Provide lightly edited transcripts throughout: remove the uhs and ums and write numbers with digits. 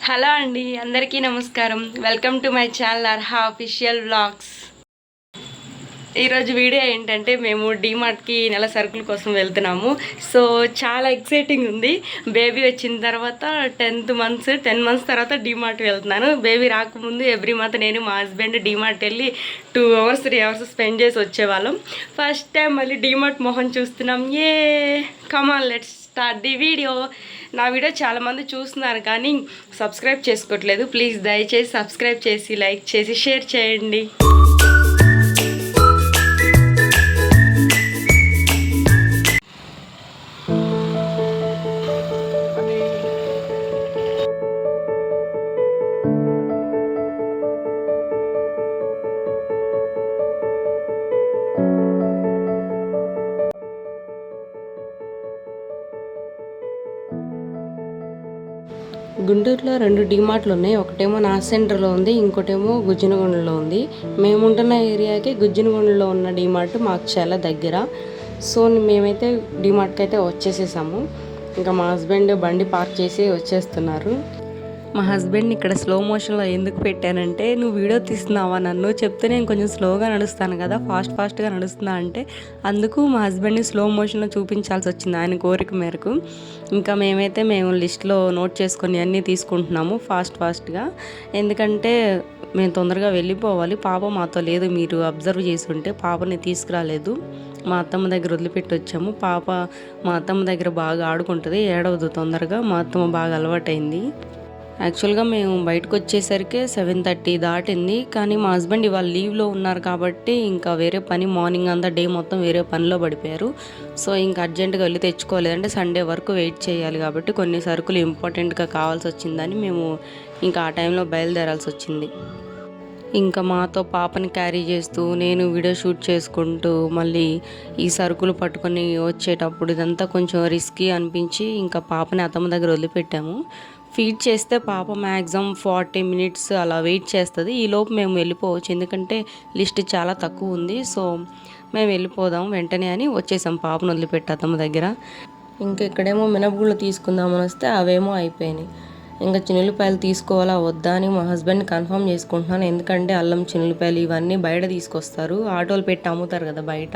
Hello అండి, అందరికీ నమస్కారం. Welcome to my channel Arha official vlogs. ఈరోజు వీడియో ఏంటంటే మేము డీమార్ట్కి నెల సరుకుల కోసం వెళ్తున్నాము. సో చాలా ఎక్సైటింగ్ ఉంది. బేబీ వచ్చిన తర్వాత 10 మంత్స్ తర్వాత డీమార్ట్ వెళ్తున్నాను. బేబీ రాకముందు ఎవ్రీ మంత్ నేను మా హస్బెండ్ డీమార్ట్ వెళ్ళి 2 అవర్స్ 3 అవర్స్ స్పెండ్ చేసి వచ్చేవాళ్ళం. ఫస్ట్ టైం మళ్ళీ డీమార్ట్ మొహం చూస్తున్నాం. Come on let's start the video. నా వీడియో చాలామంది చూస్తున్నారు కానీ సబ్స్క్రైబ్ చేసుకోవట్లేదు. ప్లీజ్ దయచేసి సబ్స్క్రైబ్ చేసి లైక్ చేసి షేర్ చేయండి. గుంటూరులో 2 డీమార్ట్లు ఉన్నాయి. ఒకటేమో నాస్ సెంటర్లో ఉంది, ఇంకోటేమో గుజ్జినగొండలో ఉంది. మేము ఉంటున్న ఏరియాకి గుజ్జినగొండలో ఉన్న డీమార్ట్ మాకు చాలా దగ్గర. సో మేమైతే డీమార్ట్కి అయితే వచ్చేసేసాము. ఇంకా మా హస్బెండ్ బండి పార్క్ చేసి వచ్చేస్తున్నారు. మా హస్బెండ్ని ఇక్కడ స్లో మోషన్లో ఎందుకు పెట్టానంటే, నువ్వు వీడియో తీస్తున్నావా నన్ను చెప్తే నేను కొంచెం స్లోగా నడుస్తాను కదా, ఫాస్ట్గా నడుస్తున్నా అంటే అందుకు మా హస్బెండ్ని స్లో మోషన్లో చూపించాల్సి వచ్చింది ఆయన కోరిక మేరకు. ఇంకా మేము లిస్ట్లో నోట్ చేసుకొని అన్నీ తీసుకుంటున్నాము ఫాస్ట్గా. ఎందుకంటే మేము తొందరగా వెళ్ళిపోవాలి. పాప మాతో లేదు, మీరు అబ్జర్వ్ చేసి ఉంటే పాపని తీసుకురాలేదు. మా అత్తమ్మ దగ్గర వదిలిపెట్టి వచ్చాము. పాప మా అత్తమ్మ దగ్గర బాగా ఆడుకుంటుంది, ఏడవదు తొందరగా. మా అత్తమ్మ బాగా అలవాటైంది. యాక్చువల్గా మేము బయటకు వచ్చేసరికి 7:30 దాటింది. కానీ మా హస్బెండ్ ఇవాళ లీవ్లో ఉన్నారు కాబట్టి ఇంకా వేరే పని, మార్నింగ్ అంతా డే మొత్తం వేరే పనిలో పడిపోయారు. సో ఇంకా అర్జెంటుగా వెళ్ళి తెచ్చుకోలేదు. అంటే సండే వరకు వెయిట్ చేయాలి కాబట్టి కొన్ని సరుకులు ఇంపార్టెంట్గా కావాల్సి వచ్చిందని మేము ఇంకా ఆ టైంలో బయలుదేరాల్సి వచ్చింది. ఇంకా మాతో పాపని క్యారీ చేస్తూ నేను వీడియో షూట్ చేసుకుంటూ మళ్ళీ ఈ సరుకులు పట్టుకొని వచ్చేటప్పుడు ఇదంతా కొంచెం రిస్కీ అనిపించి ఇంకా పాపని అత్తమ్మ దగ్గర వదిలిపెట్టాము. ఫీడ్ చేస్తే పాప మ్యాక్సిమం 40 మినిట్స్ అలా వెయిట్ చేస్తుంది. ఈలోపు మేము వెళ్ళిపోవచ్చు, ఎందుకంటే లిస్ట్ చాలా తక్కువ ఉంది. సో మేము వెళ్ళిపోదాం వెంటనే అని వచ్చేసాం పాపను వదిలిపెట్టి అత్తమ్మ దగ్గర. ఇంకా ఇక్కడేమో మినపగుళ్ళు తీసుకుందామని వస్తే అవేమో అయిపోయినాయి. ఇంకా చిన్నులపాయలు తీసుకోవాలా వద్దా అని మా హస్బెండ్ కన్ఫర్మ్ చేసుకుంటున్నాను. ఎందుకంటే అల్లం, చిన్నులపాయలు ఇవన్నీ బయట తీసుకొస్తారు, ఆటోలు పెట్టి అమ్ముతారు కదా బయట,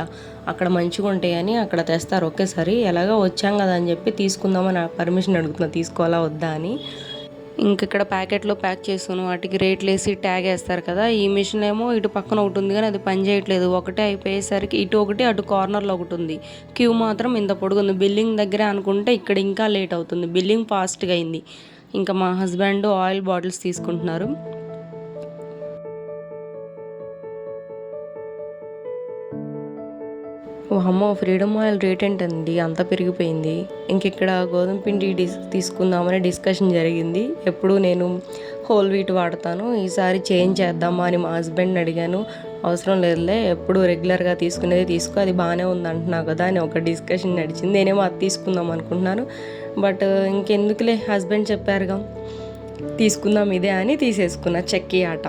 అక్కడ మంచిగా ఉంటాయని అక్కడ తెస్తారు ఒకేసారి. ఎలాగో వచ్చాం కదా అని చెప్పి తీసుకుందామని పర్మిషన్ అడుగుతున్నా, తీసుకోవాలా వద్దా అని. ఇంక ఇక్కడ ప్యాకెట్లో ప్యాక్ చేసాను, వాటికి రేట్లు వేసి ట్యాగ్ వేస్తారు కదా. ఈ మిషన్ ఏమో ఇటు పక్కన ఒకటి ఉంది కానీ అది పని చేయట్లేదు. ఒకటే అయిపోయేసరికి ఇటు ఒకటి అటు కార్నర్లో ఒకటి ఉంది. క్యూ మాత్రం ఇంత పొడుగుంది. బిల్లింగ్ దగ్గరే అనుకుంటే ఇక్కడ ఇంకా లేట్ అవుతుంది. బిల్లింగ్ ఫాస్ట్గా అయింది. ఇంకా మా హస్బెండ్ ఆయిల్ బాటిల్స్ తీసుకుంటున్నారు. అమ్మో, ఫ్రీడమ్ ఆయిల్ రేట్ ఏంటండి అంత పెరిగిపోయింది. ఇంక ఇక్కడ గోధుమ పిండి తీసుకుందామని డిస్కషన్ జరిగింది. ఎప్పుడు నేను హోల్ వీట్ వాడతాను, ఈసారి చేంజ్ చేద్దామా అని మా హస్బెండ్ని అడిగాను. అవసరం లేదులే, ఎప్పుడు రెగ్యులర్గా తీసుకునేది తీసుకో, అది బాగానే ఉంది అంటున్నావు కదా అని ఒక డిస్కషన్ నడిచింది. నేనేమో అది తీసుకుందాం అనుకుంటున్నాను. బట్ ఇంకెందుకులే, హస్బెండ్ చెప్పారుగా తీసుకుందాం ఇదే అని తీసేసుకున్నా. చెక్కీ ఆట.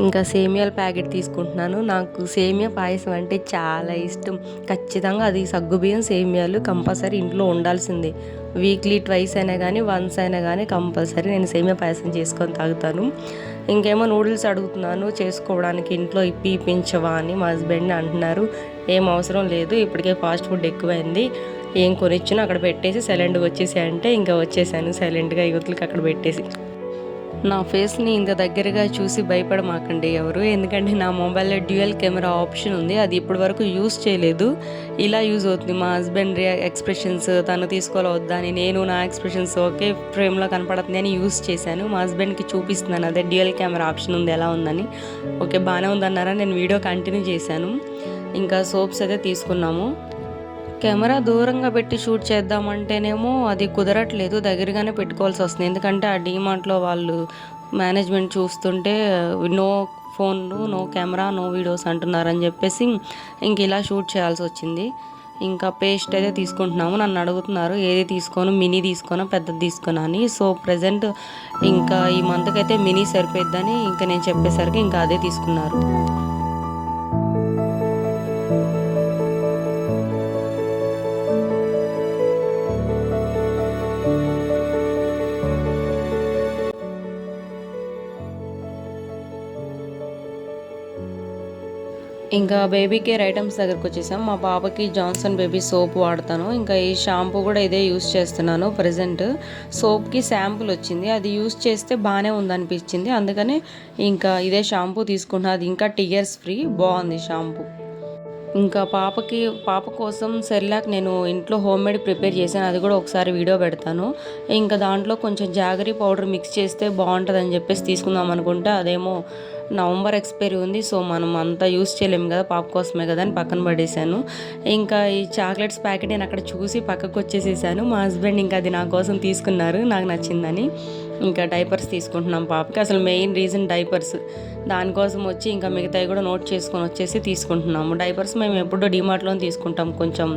ఇంకా సేమియాల ప్యాకెట్ తీసుకుంటున్నాను. నాకు సేమియా పాయసం అంటే చాలా ఇష్టం. ఖచ్చితంగా అది సగ్గుబియ్యం సేమియాలు కంపల్సరీ ఇంట్లో ఉండాల్సిందే. వీక్లీ ట్వైస్ అయినా కానీ వన్స్ అయినా కానీ కంపల్సరీ నేను సేమియా పాయసం చేసుకొని తాగుతాను. ఇంకేమో నూడిల్స్ అడుగుతున్నాను చేసుకోవడానికి, ఇంట్లో ఇప్పించవా అని మా హస్బెండ్ని అంటున్నారు. ఏం అవసరం లేదు, ఇప్పటికే ఫాస్ట్ ఫుడ్ ఎక్కువైంది, ఏం కొనిచ్చినా అక్కడ పెట్టేసి సైలెంట్గా వచ్చేసి అంటే ఇంకా వచ్చేసాను సైలెంట్గా యువతలకి అక్కడ పెట్టేసి. నా ఫేస్ని ఇంత దగ్గరగా చూసి భయపడమాకండి ఎవరు, ఎందుకంటే నా మొబైల్లో డ్యూయల్ కెమెరా ఆప్షన్ ఉంది. అది ఇప్పటి వరకు యూస్ చేయలేదు. ఇలా యూజ్ అవుతుంది. మా హస్బెండ్ ఎక్స్ప్రెషన్స్ తను తీసుకోవాలా వద్దా అని, నేను నా ఎక్స్ప్రెషన్స్ ఒకే ఫ్రేమ్లో కనపడుతుంది అని యూస్ చేశాను. మా హస్బెండ్కి చూపిస్తున్నాను అదే డ్యూయల్ కెమెరా ఆప్షన్ ఉంది ఎలా ఉందని. ఓకే బాగానే ఉందన్నారా, నేను వీడియో కంటిన్యూ చేశాను. ఇంకా సోప్స్ అయితే తీసుకున్నాము. కెమెరా దూరంగా పెట్టి షూట్ చేద్దామంటేనేమో అది కుదరట్లేదు, దగ్గరగానే పెట్టుకోవాల్సి వస్తుంది. ఎందుకంటే ఆ డీమార్ట్లో వాళ్ళు మేనేజ్మెంట్ చూస్తుంటే no phone, no camera, no videos అంటున్నారని చెప్పేసి ఇంక ఇలా షూట్ చేయాల్సి వచ్చింది. ఇంకా పేస్ట్ అయితే తీసుకుంటున్నాము. నన్ను అడుగుతున్నారు ఏది తీసుకోను, మినీ తీసుకోనా పెద్దది తీసుకోనా అని. సో ప్రజెంట్ ఇంకా ఈ మంత్కి అయితే మినీ సరిపోద్దని ఇంకా నేను చెప్పేసరికి ఇంకా అదే తీసుకున్నారు. ఇంకా బేబీ కేర్ ఐటమ్స్ దగ్గరకు వచ్చేసాం. మా పాపకి జాన్సన్ బేబీ సోప్ వాడతాను. ఇంకా ఈ షాంపూ కూడా ఇదే యూస్ చేస్తున్నాను ప్రజెంట్. సోప్కి శాంపుల్ వచ్చింది, అది యూస్ చేస్తే బాగానే ఉందనిపించింది, అందుకని ఇంకా ఇదే షాంపూ తీసుకుంటున్నాను. అది ఇంకా టియర్స్ ఫ్రీ, బాగుంది షాంపూ. ఇంకా పాప కోసం సెర్లాక్ నేను ఇంట్లో హోమ్మేడ్ ప్రిపేర్ చేశాను, అది కూడా ఒకసారి వీడియో పెడతాను. ఇంకా దాంట్లో కొంచెం జాగరీ పౌడర్ మిక్స్ చేస్తే బాగుంటుందని చెప్పేసి తీసుకుందాం అనుకుంటే అదేమో నవంబర్ ఎక్స్పైరీ ఉంది. సో మనం అంతా యూస్ చేయలేము కదా, పాప కోసమే కదా అని పక్కన పడేసాను. ఇంకా ఈ చాక్లెట్స్ ప్యాకెట్ నేను అక్కడ చూసి పక్కకు వచ్చేసేసాను. మా హస్బెండ్ ఇంకా అది నా కోసం తీసుకున్నారు, నాకు నచ్చిందని. ఇంకా డైపర్స్ తీసుకుంటున్నాం పాపకి, అసలు మెయిన్ రీజన్ డైపర్స్. దానికోసం వచ్చి ఇంకా మిగతాయి కూడా నోట్ చేసుకొని వచ్చేసి తీసుకుంటున్నాము. డైపర్స్ మేము ఎప్పుడో డిమార్ట్లో తీసుకుంటాం, కొంచెం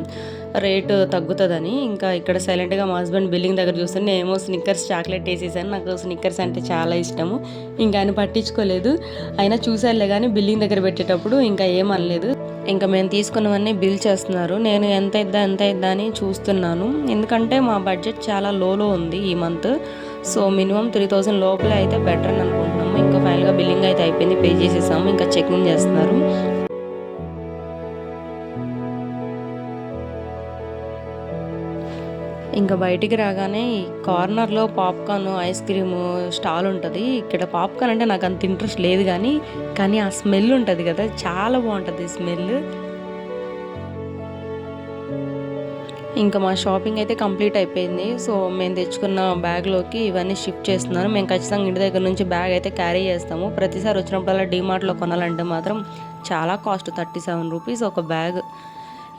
రేటు తగ్గుతుందని. ఇంకా ఇక్కడ సైలెంట్గా మా హస్బెండ్ బిల్లింగ్ దగ్గర చూస్తే నేనేమో స్నిక్కర్స్ చాక్లెట్ వేసేసాను. నాకు స్నిక్కర్స్ అంటే చాలా ఇష్టము. ఇంకా ఆయన పట్టించుకోలేదు, అయినా చూసారులే కానీ బిల్లింగ్ దగ్గర పెట్టేటప్పుడు ఇంకా ఏమనలేదు. ఇంకా మేము తీసుకున్నవన్నీ బిల్ చేస్తున్నారు. నేను ఎంత ఇద్దా అని చూస్తున్నాను, ఎందుకంటే మా బడ్జెట్ చాలా లోలో ఉంది ఈ మంత్. సో మినిమం 3000 లోపలే అయితే బెటర్ అని అనుకుంటున్నాము. ఇంకా ఫైనల్గా బిల్లింగ్ అయితే అయిపోయింది, పే చేసేసాము. ఇంకా చెకింగ్ చేస్తున్నారు. ఇంకా బయటికి రాగానే ఈ కార్నర్లో పాప్కార్న్ ఐస్ క్రీమ్ స్టాల్ ఉంటుంది. ఇక్కడ పాప్కార్న్ అంటే నాకు అంత ఇంట్రెస్ట్ లేదు, కానీ ఆ స్మెల్ ఉంటుంది కదా, చాలా బాగుంటుంది స్మెల్. ఇంకా మా షాపింగ్ అయితే కంప్లీట్ అయిపోయింది. సో మేము తెచ్చుకున్న బ్యాగ్లోకి ఇవన్నీ షిఫ్ట్ చేస్తున్నాను. మేము ఖచ్చితంగా ఇంటి దగ్గర నుంచి బ్యాగ్ అయితే క్యారీ చేస్తాము. ప్రతిసారి వచ్చినప్పుడల్లా డీమార్ట్లో కొనాలంటే మాత్రం చాలా కాస్ట్, 37 రూపీస్ ఒక బ్యాగ్.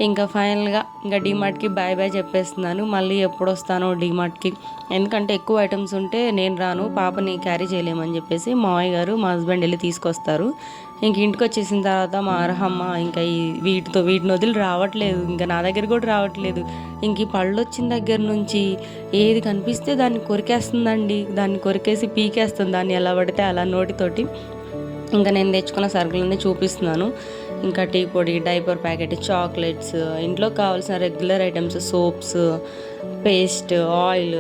ఇంకా ఫైనల్గా ఇంకా డీమార్ట్కి బాయ్ చెప్పేస్తున్నాను. మళ్ళీ ఎప్పుడు వస్తానో డీమార్ట్కి, ఎందుకంటే ఎక్కువ ఐటమ్స్ ఉంటే నేను రాను, పాపని క్యారీ చేయలేమని చెప్పేసి మావయ్య గారు మా హస్బెండ్ వెళ్ళి తీసుకొస్తారు. ఇంక ఇంటికి వచ్చేసిన తర్వాత మా అర్హమ్మ ఇంకా వీటిని వదిలి రావట్లేదు, ఇంకా నా దగ్గర కూడా రావట్లేదు. ఇంక ఈ పళ్ళు వచ్చిన దగ్గర నుంచి ఏది కనిపిస్తే దాన్ని కొరికేస్తుందండి, దాన్ని కొరికేసి పీకేస్తుంది దాన్ని ఎలా పడితే అలా నోటితోటి. ఇంకా నేను తెచ్చుకున్న సరుకులన్నీ చూపిస్తున్నాను. ఇంకా టీ పొడి, డైపర్ ప్యాకెట్, చాక్లెట్స్, ఇంట్లో కావాల్సిన regular items, soaps, paste, oil,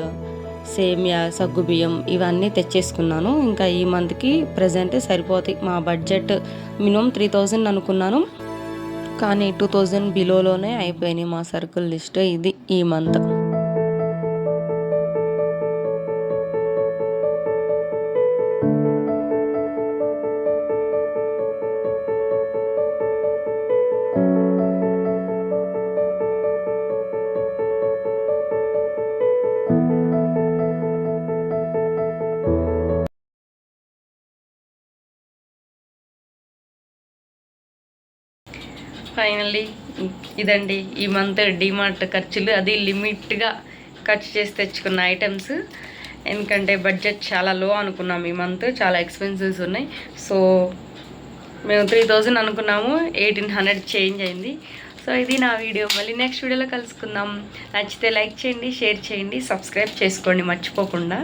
సేమియా, సగ్గుబియ్యం ఇవన్నీ తెచ్చేసుకున్నాను. ఇంకా ఈ మంత్కి ప్రజెంట్ సరిపోతాయి. మా బడ్జెట్ మినిమం 3000 అనుకున్నాను, కానీ 2000 బిలోలోనే అయిపోయినాయి మా సరుకుల లిస్ట్. ఇది ఈ మంత్. ఫైనల్లీ ఇదండి ఈ మంత్ డిమార్ట్ ఖర్చులు. అది లిమిట్గా ఖర్చు చేసి తెచ్చుకున్న ఐటమ్స్, ఎందుకంటే బడ్జెట్ చాలా లో అనుకున్నాం ఈ మంత్, చాలా ఎక్స్పెన్సివ్స్ ఉన్నాయి. సో మేము 3000 అనుకున్నాము, 1800 చేంజ్ అయింది. సో ఇది నా వీడియో, మళ్ళీ నెక్స్ట్ వీడియోలో కలుసుకుందాం. నచ్చితే లైక్ చేయండి, షేర్ చేయండి, సబ్స్క్రైబ్ చేసుకోండి మర్చిపోకుండా.